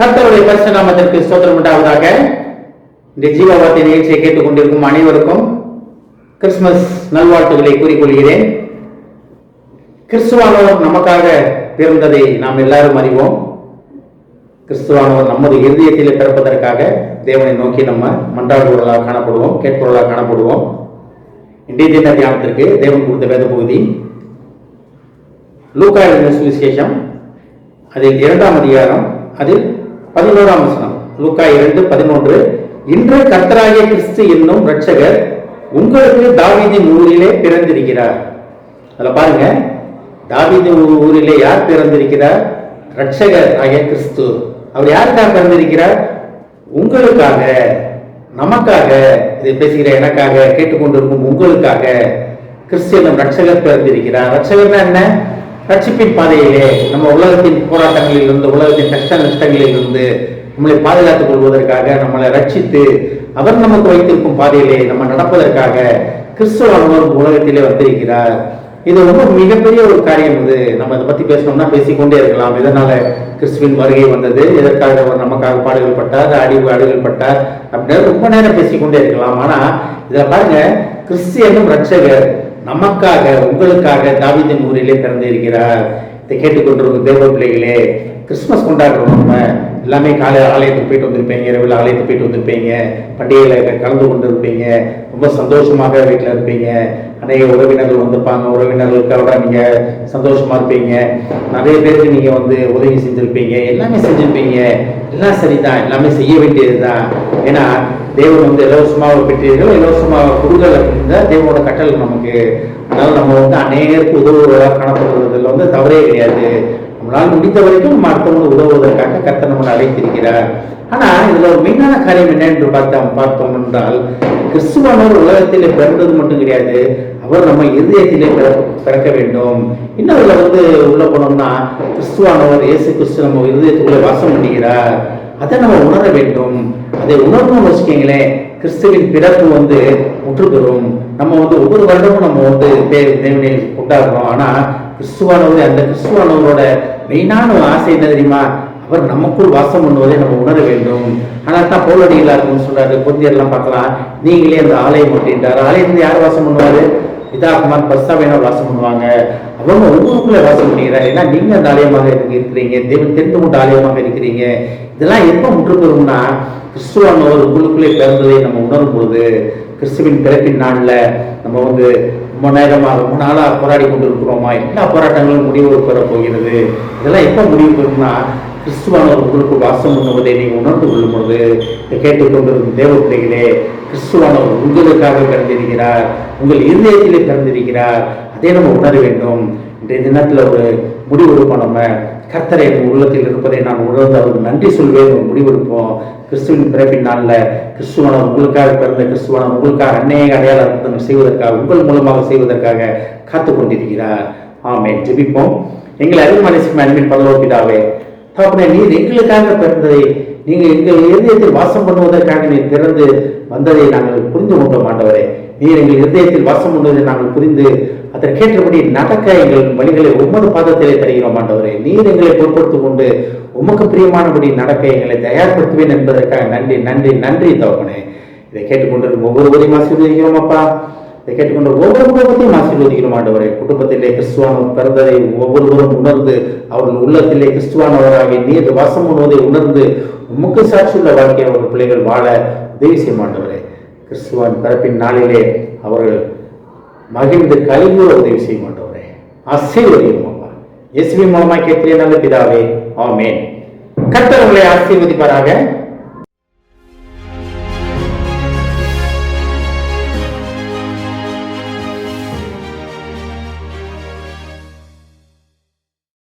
கர்த்தருடைய பரிசுத்த நாமத்திற்கு ஸ்தோத்திரம் உண்டாவதாக. இந்த ஜீவவார்த்தை நிகழ்ச்சியை கேட்டுக்கொண்டிருக்கும் அனைவருக்கும் கிறிஸ்துமஸ் நல்வாழ்த்துக்களை கூறிக்கொள்கிறேன். கிறிஸ்துவானவர் நமக்காக பிறந்ததை நாம் எல்லாரும் அறிவோம். கிறிஸ்துவானவர் நமது இருதயத்தில் பிறப்பதற்காக தேவனை நோக்கி நம்ம மன்றாடுவர்களாக காணப்படுவோம், கேட்பவர்களாக காணப்படுவோம். இன்றைய தின தியானத்திற்கு தேவன் கொடுத்த வேத பகுதி லூக்கா எழுதின சுவிசேஷம், அதில் 2ஆம் அதிகாரம், அதில் 11ஆம் வசனம். லூக்கா 2:11. இன்று கர்த்தராகிய கிறிஸ்து என்னும் இரட்சகர் உங்களுக்கு தாவீதின் ஊரிலே பிறந்திருக்கிறார். அதில் பாருங்க, தாவீதின் ஊரிலே யார் பிறந்திருக்கிறார்? இரட்சகர் ஆகிய கிறிஸ்து. அவர் யாருக்காக பிறந்திருக்கிறார்? உங்களுக்காக, நமக்காக, இதை பேசுகிற எனக்காக, கேட்டுக்கொண்டிருக்கும் உங்களுக்காக கிறிஸ்து என்னும் இரட்சகர் பிறந்திருக்கிறார். இரட்சகர்னா என்ன? ரட்சிப்பின் பாதையிலே நம்ம உலகத்தின் போராட்டங்களில் இருந்து, உலகத்தின் கஷ்ட நஷ்டங்களில் இருந்து நம்மளை பாதுகாத்துக் கொள்வதற்காக, நம்மளை ரட்சித்து அவர் நமக்கு வைத்திருக்கும் பாதையிலே நம்ம நடப்பதற்காக கிறிஸ்துவானவர் உலகத்திலே வந்திருக்கிறார். இது ரொம்ப மிகப்பெரிய ஒரு காரியம். இது நம்ம இதை பத்தி பேசணும்னா பேசிக்கொண்டே இருக்கலாம். இதனால கிறிஸ்துவின் வருகை வந்தது, எதற்காக அவர் நமக்காக பாடுகள் பட்டார், அடிகள் பட்டார் அப்படின்னு ரொம்ப நேரம் பேசிக்கொண்டே இருக்கலாம். ஆனா இதுல பாருங்க, கிறிஸ்து என்னும் இரட்சகர் நமக்காக, உங்களுக்காக தாவீதின் ஊரிலே பிறந்திருக்கிறார். இதை கேட்டுக்கொண்டிருக்கும் தேவ பிள்ளைகளே, கிறிஸ்துமஸ் கொண்டாடுறோம். நம்ம எல்லாமே காலை ஆலயத்துக்கு போயிட்டு வந்திருப்பீங்க, இரவில் ஆலயத்துக்கு போயிட்டு வந்திருப்பீங்க, பண்டிகையில் கலந்து கொண்டு இருப்பீங்க, ரொம்ப சந்தோஷமாக வீட்டில் இருப்பீங்க. அநேக உறவினர்கள் வந்திருப்பாங்க, உறவினர்களுக்காக நீங்கள் சந்தோஷமா இருப்பீங்க. நிறைய பேருக்கு நீங்கள் உதவி செஞ்சுருப்பீங்க, எல்லாமே செஞ்சுருப்பீங்க. எல்லாம் சரிதான், எல்லாமே செய்ய வேண்டியது தான். ஏன்னா தேவன் இலவசமாக பெற்றீர்கள், இலவசமாக கொடுங்கள் அப்படின்ற தேவனோட கட்டளை நமக்கு. அதனால நம்ம அநேகருக்கு உதவுவதாக காணப்படுவதில் தவறே கிடையாது. நம்மளால் முடிந்த வரைக்கும் நம்ம அடுத்தவங்க உதவுவதற்காக கர்த்தர் நம்மளை அழைத்திருக்கிறார். ஆனா இதுல ஒரு மெயினான காரியம் என்ன என்று பார்த்தோம் என்றால், கிறிஸ்துவானவர் உலகத்திலே பிறந்தது மட்டும் கிடையாது, அவர் நம்ம இருதயத்திலே பிறக்க வேண்டும். இன்னும் இதுல உள்ள போனோம்னா, கிறிஸ்துவானவர் இயேசு கிறிஸ்து நம்ம இருதயத்துக்குள்ளே வாசம் பண்ணுகிறார். அதை நம்ம உணர வேண்டும். அதை உணர்வுன்னு வச்சுக்கீங்களேன், கிறிஸ்துவின் பிறப்பு முற்று பெறும். நம்ம ஒவ்வொரு வருடமும் நம்ம தேவனை கொண்டாடுறோம். ஆனா கிறிஸ்துவானவர், அந்த கிறிஸ்துவானவரோட மெயினான ஆசை என்ன தெரியுமா? அவர் நமக்குள் வாசம் பண்ணுவதை நம்ம உணர வேண்டும். ஆனால் தான் போலடிகளா இருக்குன்னு சொல்றாரு. பொந்தியெல்லாம் பார்க்கலாம், நீங்களே அந்த ஆலயம் ஒட்டின்றார். ஆலயத்துல யார் வாசம் பண்ணுவாரு? பிதாகுமார் பரிசுத்தாவியானவர் வாசம் பண்ணுவாங்க. அவங்க உங்களுக்குள்ள வாசம் பண்ணுகிறார். ஏன்னா நீங்க அந்த ஆலயமாக இருக்கிறீங்க, தேவன் தெரிந்து கொண்ட ஆலயமாக இருக்கிறீங்க. இதெல்லாம் எப்ப முற்று பெறும்னா, கிறிஸ்துவானவர் உங்களுக்குள்ளே பிறந்ததை நம்ம உணரும் பொழுது, கிறிஸ்துவின் பிறப்பின் நாள்ல நம்ம ரொம்ப நேரமாக, ரொம்ப நாளா போராடி கொண்டிருக்கிறோமா, எல்லா போராட்டங்களும் முடிவு பெற போகிறது. இதெல்லாம் எப்ப முடிவு பெறும்னா, கிறிஸ்துவானவர் உங்களுக்கு வாசம் பண்ணுவதை நீங்கள் உணர்ந்து கொள்ளும் பொழுது. இதை கேட்டுக்கொண்டிருக்கும் தேவ பிள்ளைகளே, கிறிஸ்துவானவர் உங்களுக்காக பிறந்திருக்கிறார், உங்கள் இருதயத்திலே பிறந்திருக்கிறார். அதை நம்ம உணர வேண்டும். இன்றைய தினத்துல ஒரு முடிவெடுப்போம். நம்ம கர்த்தரை உள்ளத்தில் இருப்பதை நான் உணர்ந்து அவருக்கு நன்றி சொல்வேன். ஒரு முடிவெடுப்போம். கிறிஸ்துவின் பிறப்பின் நாளில் கிறிஸ்துவானவர் உங்களுக்காக பிறந்த கிறிஸ்துவானவர் உங்களுக்காக அநேக அடையாள அற்புதங்கள் செய்வதற்காக, உங்கள் மூலமாக செய்வதற்காக காத்து கொண்டிருக்கிறார். ஆமென். ஜெபிப்போம். எங்களை அறிவுமனசின் அன்பின் பரலோக பிதாவே, தகப்பனே, நீர் எங்களுக்காக பிறந்ததை, நீங்க எங்கள் இருதயத்தில் வாசம் பண்ணுவதற்காக நீர் பிறந்து வந்ததை நாங்கள் புரிந்து கொண்டோம் ஆண்டவரே. நீர் எங்கள் இருதயத்தில் வாசம் பண்ணுவதை நாங்கள் புரிந்து அதற்கேற்றபடி நடக்க எங்கள் வழிகளை உமது பாதத்திலே தருகிறோம் ஆண்டவரே. நீர் எங்களை பொறுப்படுத்திக் கொண்டு உமக்கு பிரியமானபடி நடக்க எங்களை தயார்படுத்துவேன் என்பதற்காக நன்றி நன்றி நன்றி தகப்பனே. இதை கேட்டுக்கொண்டிருக்கும் ஒவ்வொருவரையும் ஆசீர்வதிக்கிறோம் அப்பா. இதை கேட்டுக்கொண்டு ஒவ்வொரு குடும்பத்தையும் ஆசீர்வதிக்கிறோம் ஆண்டவரே. குடும்பத்திலே கிறிஸ்துவானவர் பிறந்ததை ஒவ்வொருவரும் உணர்ந்து, அவர்கள் உள்ளத்திலே கிறிஸ்துவானவராக நீர் வாசம் பண்ணுவதை உணர்ந்து உமக்கு சாட்சியுள்ள வாழ்க்கையை அவர்கள் பிள்ளைகள் வாழ உதவி செய்ய மாட்டவரே. கிறிஸ்துவான் பிறப்பின் நாளிலே அவர்கள் மகிழ்ந்து கழிவுற உதவி செய்ய மாட்டவரே. ஆசீர்வதியும் அப்பா. இயேசுவின் மூலமாக கேட்கிறேன் நல்ல பிதாவே. ஆமென். கர்த்தர் உங்களை ஆசீர்வதிப்பாராக.